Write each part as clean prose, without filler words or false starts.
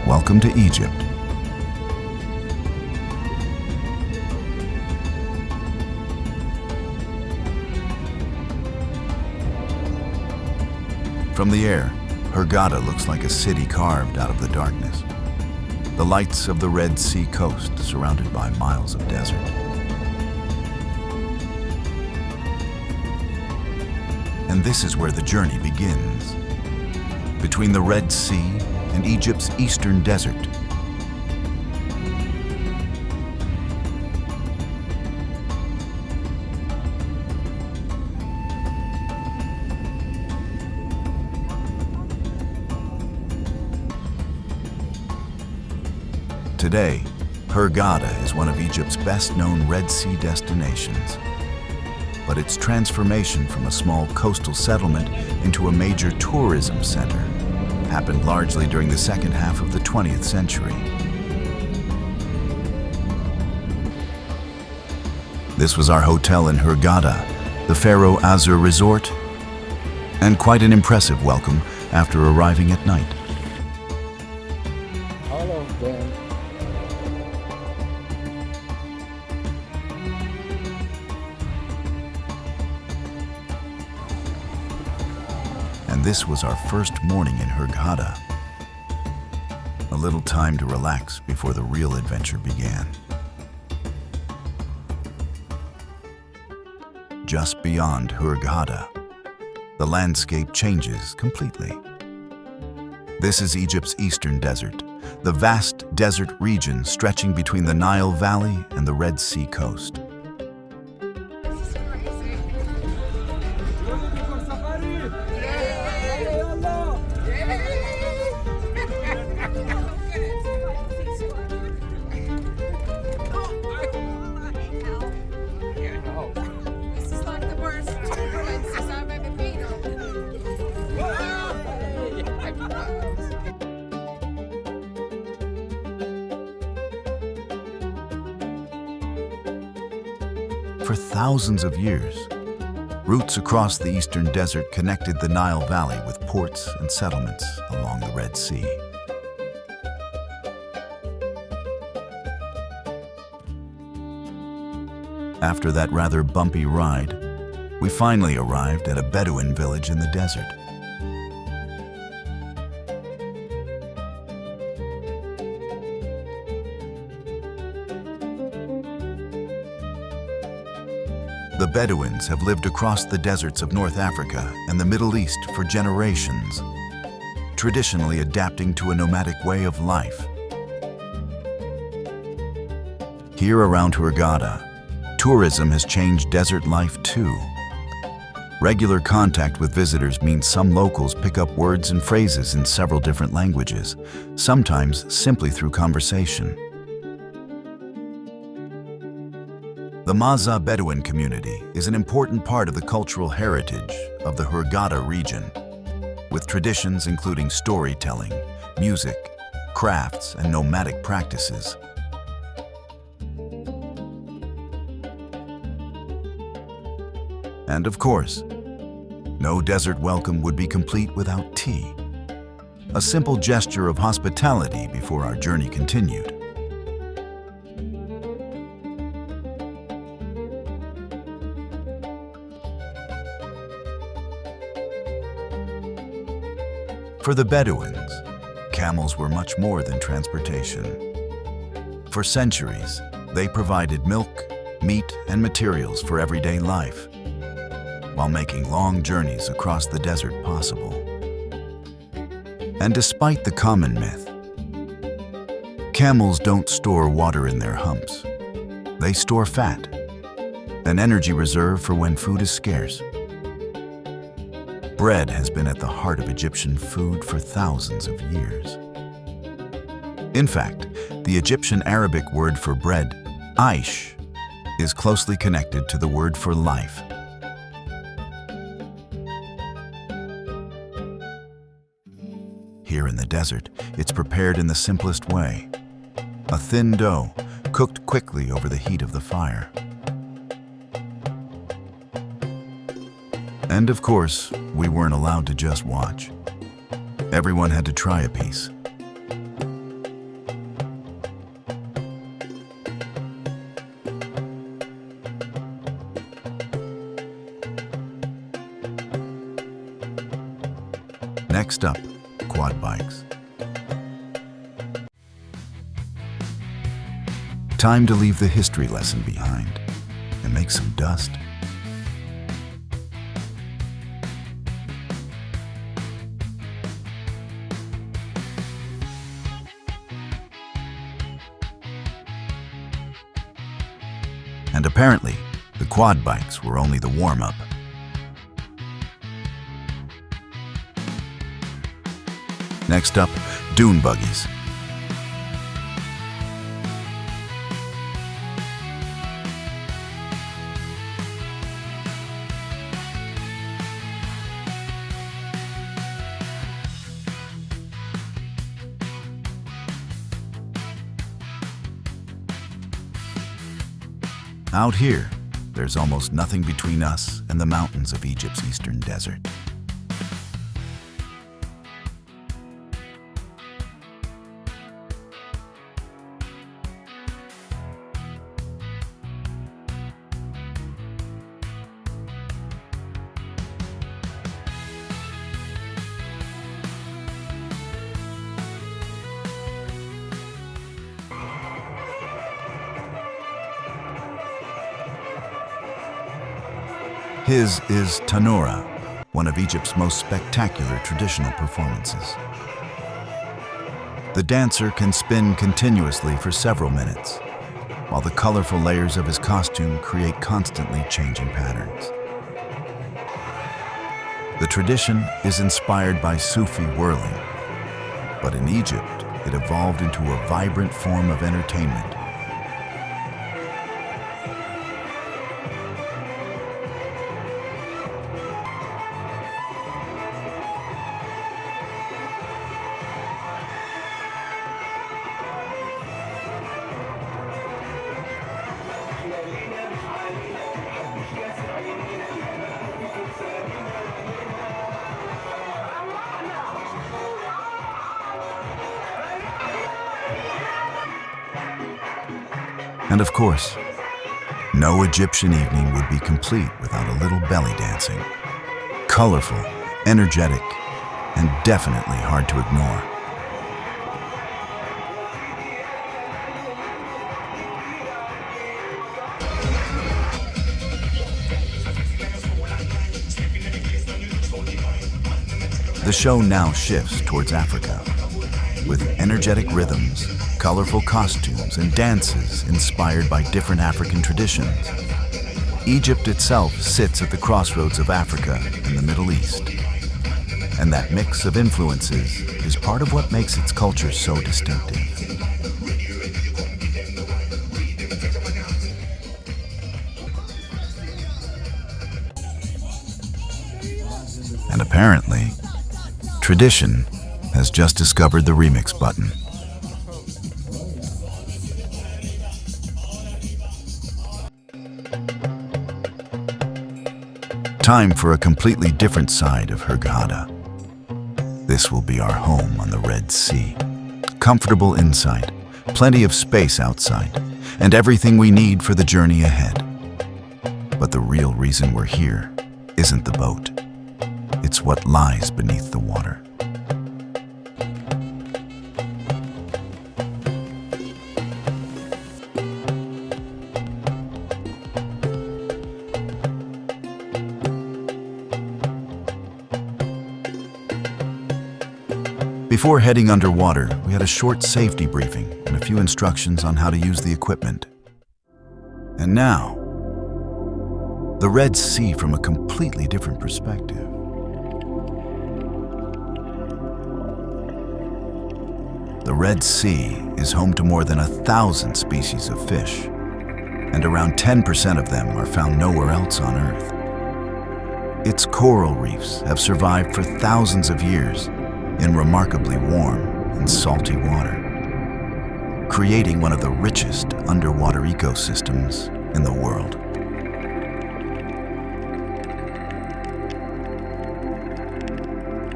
Welcome to Egypt. From the air, Hurghada looks like a city carved out of the darkness. The lights of the Red Sea coast surrounded by miles of desert. And this is where the journey begins. Between the Red Sea and Egypt's eastern desert. Today, Hurghada is one of Egypt's best-known Red Sea destinations. But its transformation from a small coastal settlement into a major tourism center happened largely during the second half of the 20th century. This was our hotel in Hurghada, the Pharaoh Azur Resort, and quite an impressive welcome after arriving at night. All of them. And this was our first morning in Hurghada. A little time to relax before the real adventure began. Just beyond Hurghada, the landscape changes completely. This is Egypt's eastern desert, the vast desert region stretching between the Nile Valley and the Red Sea coast. For thousands of years, routes across the eastern desert connected the Nile Valley with ports and settlements along the Red Sea. After that rather bumpy ride, we finally arrived at a Bedouin village in the desert. The Bedouins have lived across the deserts of North Africa and the Middle East for generations, traditionally adapting to a nomadic way of life. Here around Hurghada, tourism has changed desert life too. Regular contact with visitors means some locals pick up words and phrases in several different languages, sometimes simply through conversation. The Maza Bedouin community is an important part of the cultural heritage of the Hurghada region, with traditions including storytelling, music, crafts, and nomadic practices. And of course, no desert welcome would be complete without tea, a simple gesture of hospitality before our journey continued. For the Bedouins, camels were much more than transportation. For centuries, they provided milk, meat, and materials for everyday life, while making long journeys across the desert possible. And despite the common myth, camels don't store water in their humps. They store fat, an energy reserve for when food is scarce. Bread has been at the heart of Egyptian food for thousands of years. In fact, the Egyptian Arabic word for bread, aish, is closely connected to the word for life. Here in the desert, it's prepared in the simplest way. A thin dough, cooked quickly over the heat of the fire. And of course, we weren't allowed to just watch. Everyone had to try a piece. Next up, quad bikes. Time to leave the history lesson behind and make some dust. And apparently, the quad bikes were only the warm-up. Next up, dune buggies. Out here, there's almost nothing between us and the mountains of Egypt's eastern desert. His is Tanura, one of Egypt's most spectacular traditional performances. The dancer can spin continuously for several minutes, while the colorful layers of his costume create constantly changing patterns. The tradition is inspired by Sufi whirling, but in Egypt, it evolved into a vibrant form of entertainment. And of course, no Egyptian evening would be complete without a little belly dancing. Colorful, energetic, and definitely hard to ignore. The show now shifts towards Africa, with energetic rhythms, colorful costumes, and dances inspired by different African traditions. Egypt itself sits at the crossroads of Africa and the Middle East. And that mix of influences is part of what makes its culture so distinctive. And apparently, tradition has just discovered the remix button. Time for a completely different side of Hurghada. This will be our home on the Red Sea. Comfortable inside, plenty of space outside, and everything we need for the journey ahead. But the real reason we're here isn't the boat. It's what lies beneath the water. Before heading underwater, we had a short safety briefing and a few instructions on how to use the equipment. And now, the Red Sea from a completely different perspective. The Red Sea is home to more than 1,000 species of fish, and around 10% of them are found nowhere else on Earth. Its coral reefs have survived for thousands of years in remarkably warm and salty water, creating one of the richest underwater ecosystems in the world.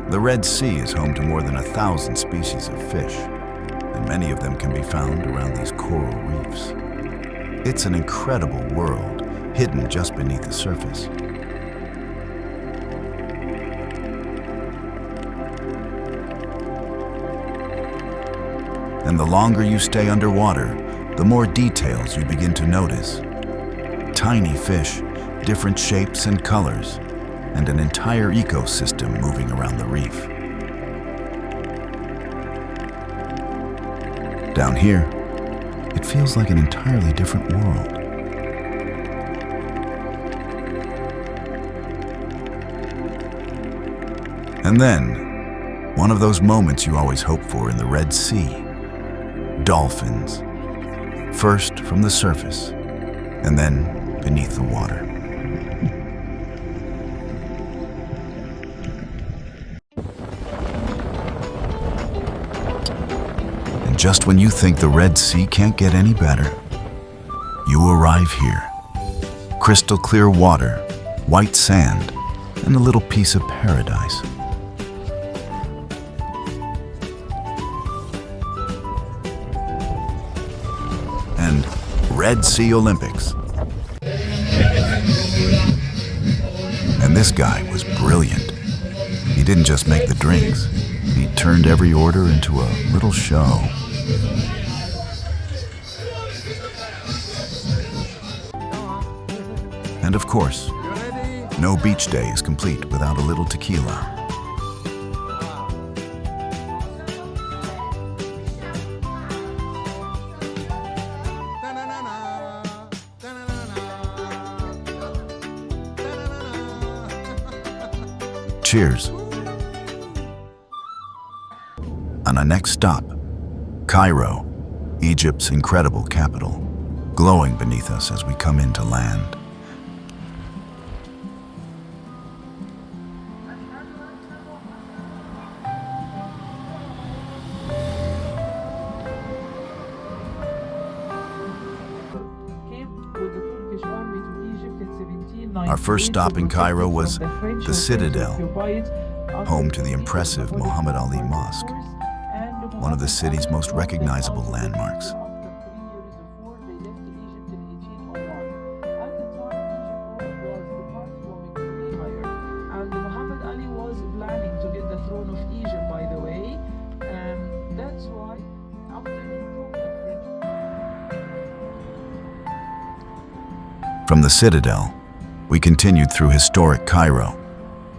The Red Sea is home to more than 1,000 species of fish, and many of them can be found around these coral reefs. It's an incredible world hidden just beneath the surface. And the longer you stay underwater, the more details you begin to notice. Tiny fish, different shapes and colors, and an entire ecosystem moving around the reef. Down here, it feels like an entirely different world. And then, one of those moments you always hope for in the Red Sea. Dolphins, first from the surface, and then beneath the water. And just when you think the Red Sea can't get any better, you arrive here. Crystal clear water, white sand, and a little piece of paradise. And Red Sea Olympics. And this guy was brilliant. He didn't just make the drinks. He turned every order into a little show. And of course, no beach day is complete without a little tequila. Cheers. On our next stop, Cairo, Egypt's incredible capital, glowing beneath us as we come into land. Our first stop in Cairo was the Citadel, home to the impressive Muhammad Ali Mosque, one of the city's most recognizable landmarks. And Muhammad Ali was planning to get the throne of Egypt, by the way, and that's why after he broke the fridge. From the Citadel, we continued through historic Cairo,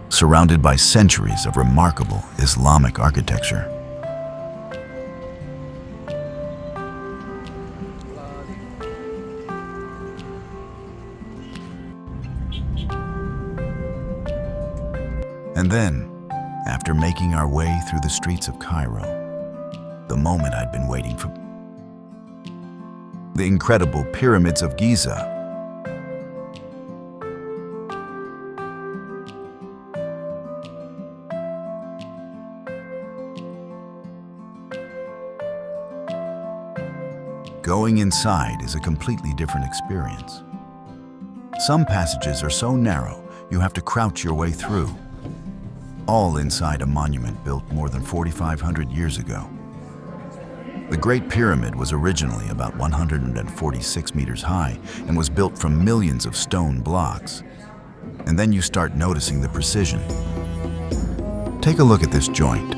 surrounded by centuries of remarkable Islamic architecture. And then, after making our way through the streets of Cairo, the moment I'd been waiting for, the incredible Pyramids of Giza. Going inside is a completely different experience. Some passages are so narrow, you have to crouch your way through, all inside a monument built more than 4,500 years ago. The Great Pyramid was originally about 146 meters high and was built from millions of stone blocks. And then you start noticing the precision. Take a look at this joint.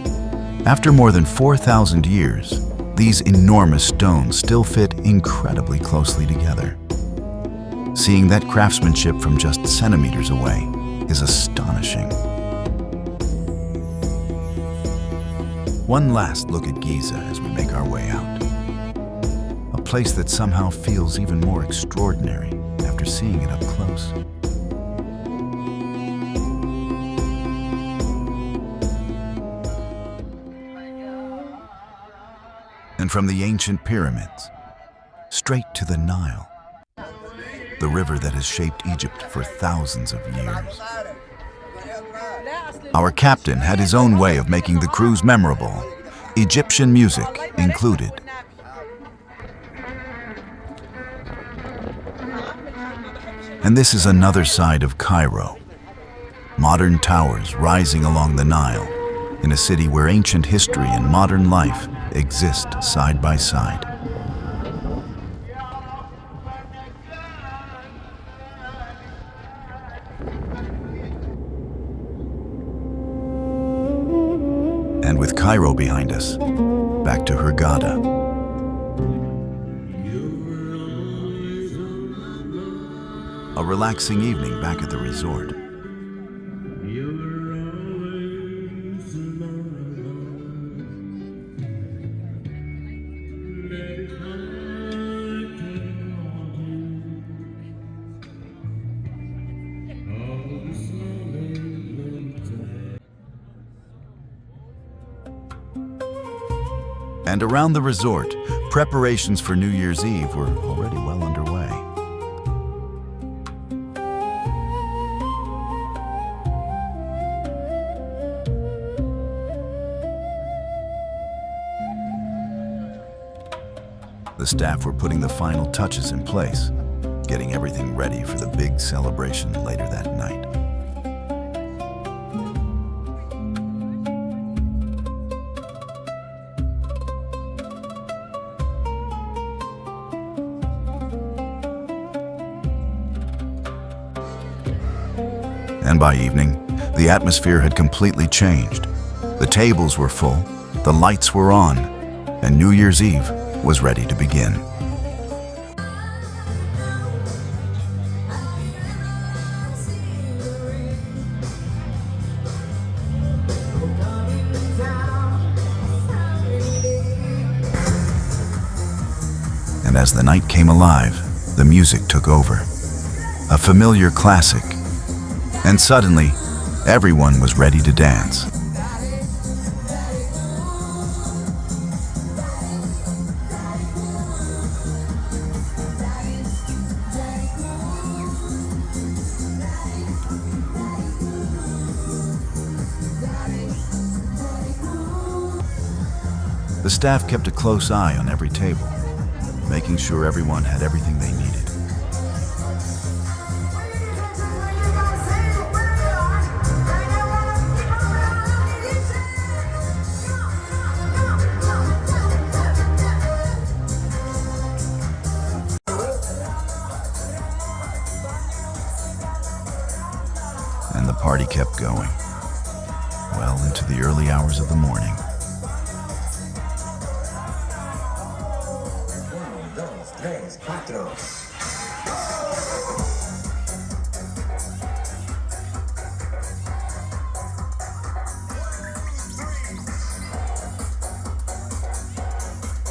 After more than 4,000 years, these enormous stones still fit incredibly closely together. Seeing that craftsmanship from just centimeters away is astonishing. One last look at Giza as we make our way out. A place that somehow feels even more extraordinary after seeing it up close. And from the ancient pyramids, straight to the Nile, the river that has shaped Egypt for thousands of years. Our captain had his own way of making the cruise memorable, Egyptian music included. And this is another side of Cairo. Modern towers rising along the Nile, in a city where ancient history and modern life exist side by side. And with Cairo behind us, back to Hurghada. a relaxing evening back at the resort. And around the resort, preparations for New Year's Eve were already well underway. The staff were putting the final touches in place, getting everything ready for the big celebration later that night. And by evening, the atmosphere had completely changed. The tables were full, the lights were on, and New Year's Eve was ready to begin. And as the night came alive, the music took over. A familiar classic. And suddenly, everyone was ready to dance. The staff kept a close eye on every table, making sure everyone had everything they needed. And the party kept going, well into the early hours of the morning.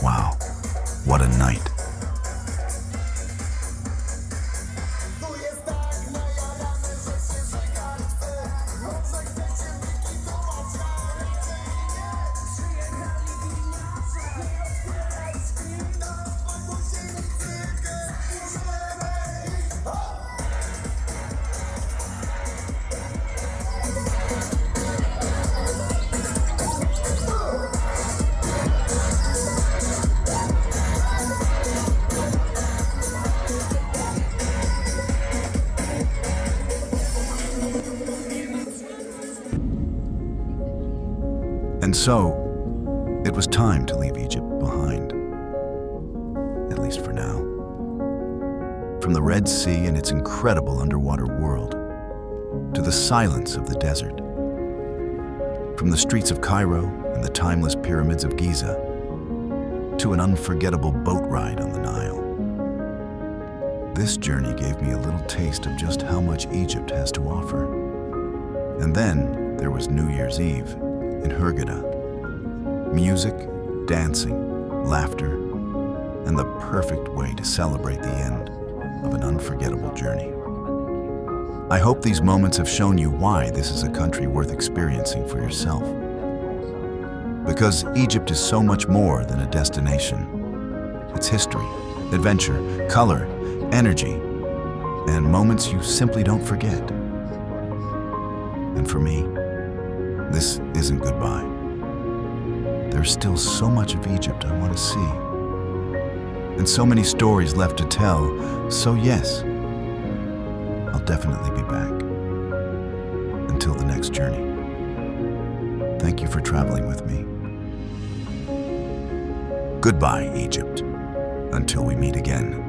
Wow, what a night. And so, it was time to leave Egypt behind, at least for now. From the Red Sea and its incredible underwater world, to the silence of the desert, from the streets of Cairo and the timeless Pyramids of Giza, to an unforgettable boat ride on the Nile. This journey gave me a little taste of just how much Egypt has to offer. And then there was New Year's Eve in Hurghada. Music, dancing, laughter, and the perfect way to celebrate the end of an unforgettable journey. I hope these moments have shown you why this is a country worth experiencing for yourself. Because Egypt is so much more than a destination. It's history, adventure, color, energy, and moments you simply don't forget. And for me, this isn't goodbye. There's still so much of Egypt I want to see. And so many stories left to tell, so yes, I'll definitely be back. Until the next journey. Thank you for traveling with me. Goodbye, Egypt. Until we meet again.